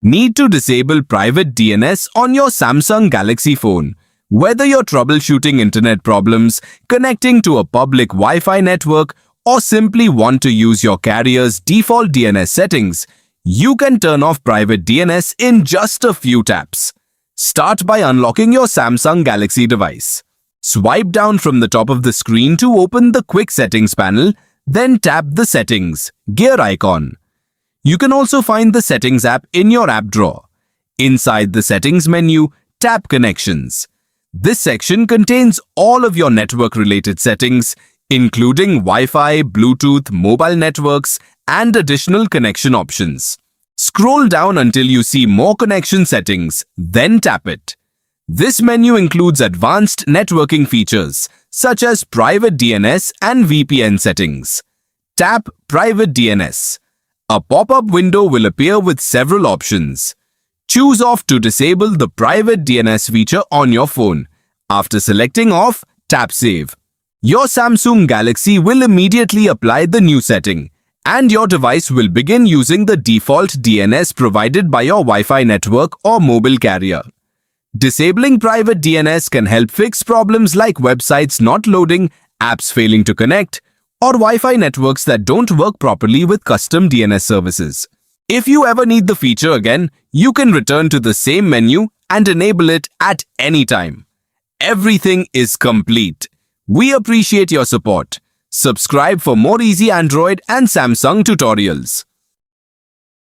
Need to disable private DNS on your Samsung Galaxy phone. Whether you're troubleshooting internet problems, connecting to a public Wi-Fi network, or simply want to use your carrier's default DNS settings, you can turn off private DNS in just a few taps. Start by unlocking your Samsung Galaxy device. Swipe down from the top of the screen to open the Quick Settings panel, then tap the Settings gear icon. You can also find the Settings app in your app drawer. Inside the Settings menu, tap Connections. This section contains all of your network-related settings, including Wi-Fi, Bluetooth, mobile networks, and additional connection options. Scroll down until you see More Connection Settings, then tap it. This menu includes advanced networking features, such as Private DNS and VPN settings. Tap Private DNS. A pop-up window will appear with several options. Choose Off to disable the Private DNS feature on your phone. After selecting Off, tap Save. Your Samsung Galaxy will immediately apply the new setting, and your device will begin using the default DNS provided by your Wi-Fi network or mobile carrier. Disabling private DNS can help fix problems like websites not loading, apps failing to connect, or Wi-Fi networks that don't work properly with custom DNS services. If you ever need the feature again, you can return to the same menu and enable it at any time. Everything is complete. We appreciate your support. Subscribe for more easy Android and Samsung tutorials.